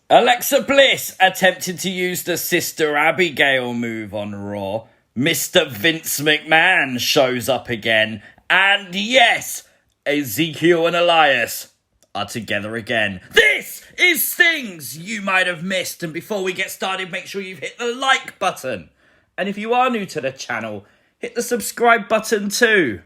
Alexa Bliss attempted to use the Sister Abigail move on Raw. Mr. Vince McMahon shows up again. And yes, Ezekiel and Elias are together again. This is things you might have missed. And before we get started, make sure you've hit the like button. And if you are new to the channel, hit the subscribe button too.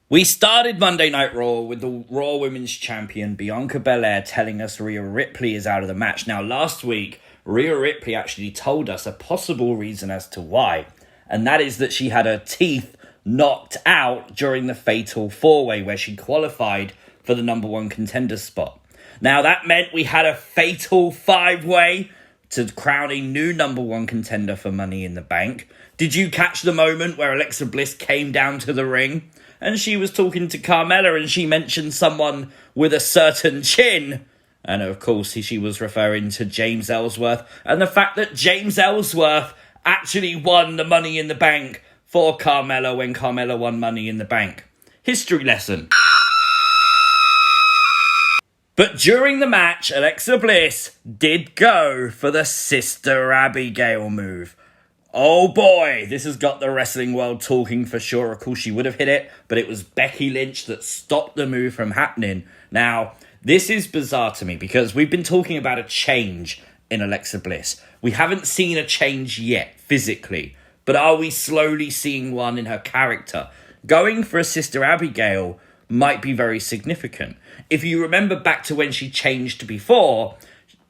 We started Monday Night Raw with the Raw Women's Champion Bianca Belair telling us Rhea Ripley is out of the match. Now, last week, Rhea Ripley actually told us a possible reason as to why. And that is that she had her teeth knocked out during the Fatal 4-Way where she qualified for the number one contender spot. Now, that meant we had a Fatal 5-Way to crown a new number one contender for Money in the Bank. Did you catch the moment where Alexa Bliss came down to the ring and she was talking to Carmella and she mentioned someone with a certain chin? And of course, she was referring to James Ellsworth and the fact that James Ellsworth actually won the Money in the Bank for Carmella when Carmella won Money in the Bank. History lesson. But during the match, Alexa Bliss did go for the Sister Abigail move. Oh boy, this has got the wrestling world talking for sure. Of course, she would have hit it, but it was Becky Lynch that stopped the move from happening. Now, this is bizarre to me because we've been talking about a change in Alexa Bliss. We haven't seen a change yet, physically, but are we slowly seeing one in her character? Going for a Sister Abigail might be very significant. If you remember back to when she changed before,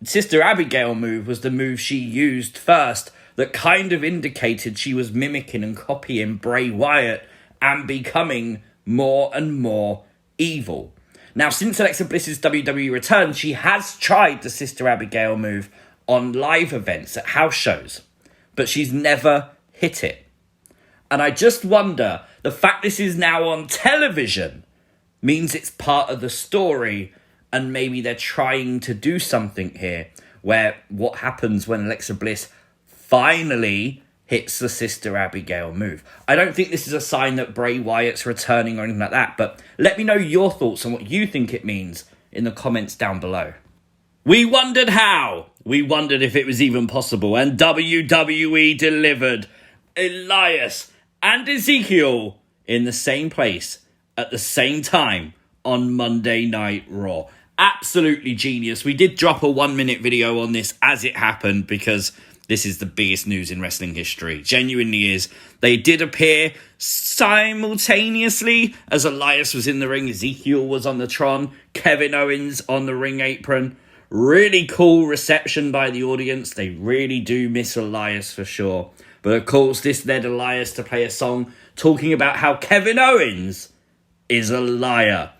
Sister Abigail move was the move she used first that kind of indicated she was mimicking and copying Bray Wyatt and becoming more and more evil. Now, since Alexa Bliss's WWE return, she has tried the Sister Abigail move on live events at house shows, but she's never hit it. And I just wonder, the fact this is now on television means it's part of the story and maybe they're trying to do something here where what happens when Alexa Bliss finally hits the Sister Abigail move. I don't think this is a sign that Bray Wyatt's returning or anything like that, but let me know your thoughts on what you think it means in the comments down below. We wondered how. We wondered if it was even possible, and WWE delivered. Elias and Ezekiel in the same place at the same time on Monday Night Raw. Absolutely genius. We did drop a 1-minute video on this as it happened because this is the biggest news in wrestling history. Genuinely is. They did appear simultaneously as Elias was in the ring. Ezekiel was on the Tron. Kevin Owens on the ring apron. Really cool reception by the audience. They really do miss Elias for sure. But of course, this led Elias to play a song talking about how Kevin Owens is a liar.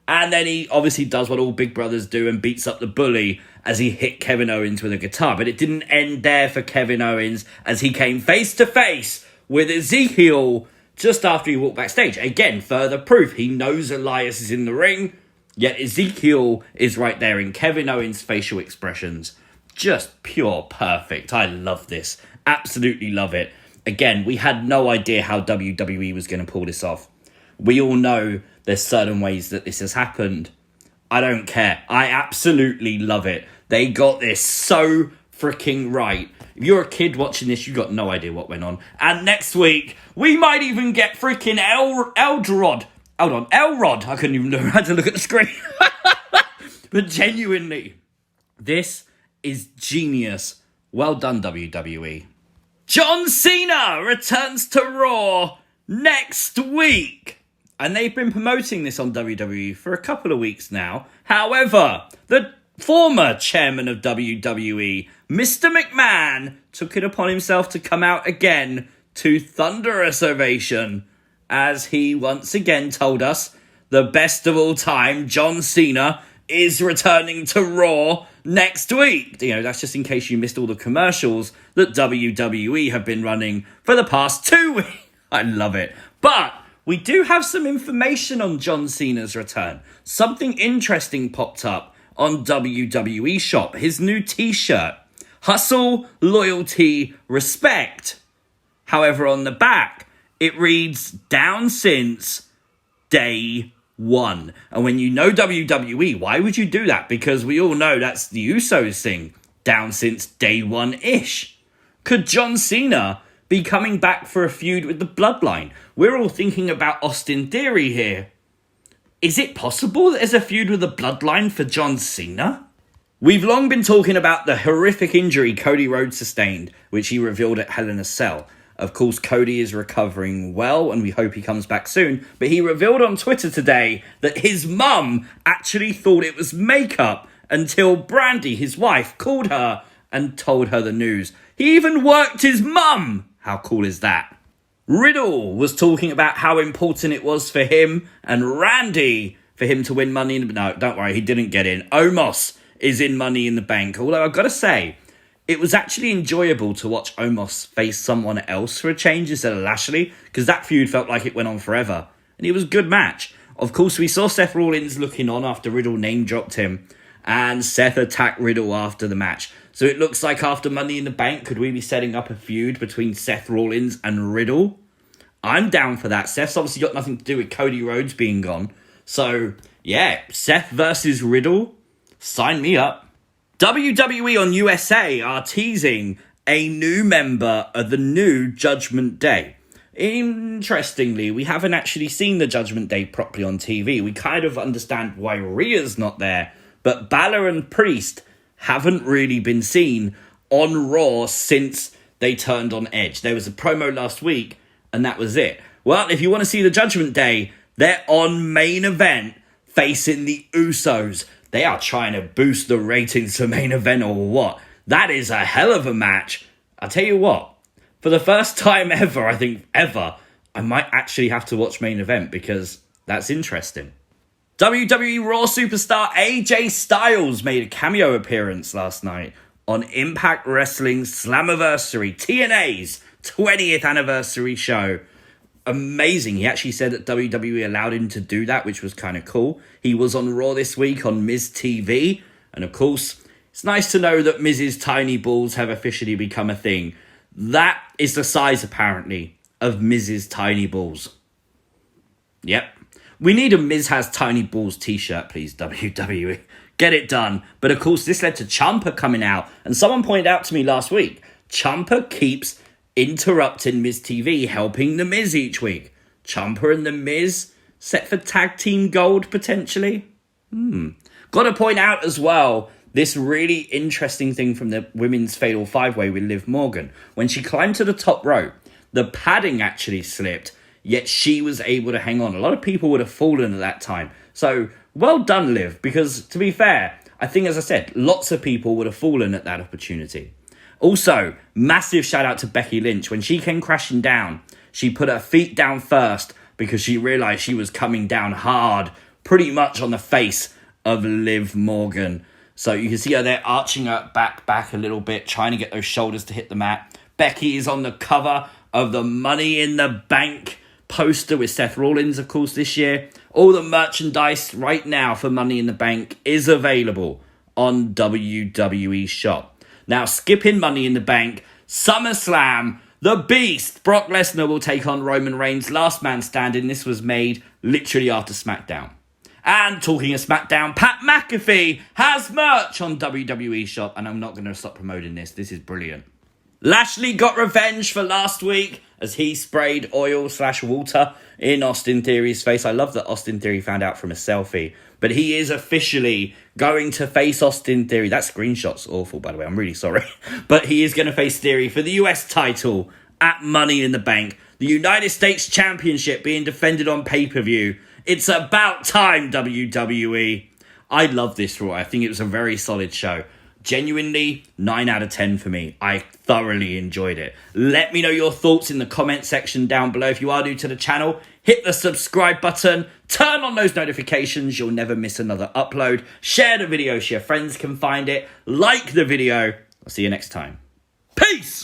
And then he obviously does what all big brothers do and beats up the bully as he hit Kevin Owens with a guitar. But it didn't end there for Kevin Owens as he came face to face with Ezekiel just after he walked backstage. Again, further proof. He knows Elias is in the ring, yet Ezekiel is right there in Kevin Owens' facial expressions. Just pure perfect. I love this. Absolutely love it. Again, we had no idea how WWE was going to pull this off. We all know there's certain ways that this has happened. I don't care. I absolutely love it. They got this so freaking right. If you're a kid watching this, you got no idea what went on. And next week, we might even get freaking ELROD. Hold on, ELROD. I couldn't even know how to look at the screen. But genuinely, this is genius. Well done, WWE. John Cena returns to Raw next week. And they've been promoting this on WWE for a couple of weeks now. However, the former chairman of WWE, Mr. McMahon, took it upon himself to come out again to thunderous ovation as he once again told us the best of all time, John Cena, is returning to Raw next week. You know, that's just in case you missed all the commercials that WWE have been running for the past 2 weeks. I love it. But we do have some information on John Cena's return. Something interesting popped up on WWE Shop. His new t-shirt. Hustle, loyalty, respect. However, on the back, it reads, down since day one. And when you know WWE, why would you do that? Because we all know that's the Usos thing. down since day one-ish. Could John Cena be coming back for a feud with the Bloodline? We're all thinking about Austin Theory here. Is it possible that there's a feud with the Bloodline for John Cena? We've long been talking about the horrific injury Cody Rhodes sustained, which he revealed at Hell in a Cell. Of course, Cody is recovering well, and we hope he comes back soon, but he revealed on Twitter today that his mum actually thought it was makeup until Brandy, his wife, called her and told her the news. He even worked his mum! How cool is that? Riddle was talking about how important it was for him and Randy for him to win Money in the... No, don't worry, he didn't get in. Omos is in Money in the Bank. Although I've got to say, it was actually enjoyable to watch Omos face someone else for a change instead of Lashley, because that feud felt like it went on forever. And it was a good match. Of course, we saw Seth Rollins looking on after Riddle name-dropped him, and Seth attacked Riddle after the match. So it looks like after Money in the Bank, could we be setting up a feud between Seth Rollins and Riddle? I'm down for that. Seth's obviously got nothing to do with Cody Rhodes being gone. So, yeah, Seth versus Riddle, sign me up. WWE on USA are teasing a new member of the new Judgment Day. Interestingly, we haven't actually seen the Judgment Day properly on TV. We kind of understand why Rhea's not there, but Balor and Priest haven't really been seen on Raw since they turned on Edge. There was a promo last week, and that was it. Well, if you want to see the Judgment Day, they're on Main Event facing the Usos. They are trying to boost the ratings for Main Event or what? That is a hell of a match. I'll tell you what, for the first time ever, I think ever, I might actually have to watch Main Event because that's interesting. WWE Raw superstar AJ Styles made a cameo appearance last night on Impact Wrestling's Slammiversary, TNA's 20th anniversary show. Amazing. He actually said that WWE allowed him to do that, which was kind of cool. He was on Raw this week on Miz TV. And of course, it's nice to know that Miz's tiny balls have officially become a thing. That is the size, apparently, of Miz's tiny balls. Yep. We need a Miz Has Tiny Balls t-shirt, please, WWE. Get it done. But of course, this led to Ciampa coming out. And someone pointed out to me last week, Ciampa keeps interrupting Miz TV, helping The Miz each week. Ciampa and The Miz set for tag team gold, potentially. Got to point out as well, this really interesting thing from the women's Fatal 5-Way with Liv Morgan. When she climbed to the top rope, the padding actually slipped, yet she was able to hang on. A lot of people would have fallen at that time. So, well done, Liv, because to be fair, I think, as I said, lots of people would have fallen at that opportunity. Also, massive shout out to Becky Lynch. When she came crashing down, she put her feet down first because she realised she was coming down hard, pretty much on the face of Liv Morgan. So you can see her there arching her back a little bit, trying to get those shoulders to hit the mat. Becky is on the cover of the Money in the Bank poster with Seth Rollins, of course, this year. All the merchandise right now for Money in the Bank is available on WWE Shop. Now, skipping Money in the Bank, SummerSlam, The Beast, Brock Lesnar will take on Roman Reigns. Last man standing. This was made literally after Smackdown. And talking of Smackdown, Pat McAfee has merch on WWE Shop. And I'm not going to stop promoting this. This is brilliant. Lashley got revenge for last week as he sprayed oil/water in Austin Theory's face. I love that Austin Theory found out from a selfie. But he is officially going to face Austin Theory. That screenshot's awful, by the way. I'm really sorry. But he is going to face Theory for the US title at Money in the Bank. The United States Championship being defended on pay-per-view. It's about time, WWE. I love this Raw. I think it was a very solid show. Genuinely, 9 out of 10 for me. I thoroughly enjoyed it. Let me know your thoughts in the comment section down below. If you are new to the channel, hit the subscribe button. Turn on those notifications. You'll never miss another upload. Share the video so your friends can find it. Like the video. I'll see you next time. Peace!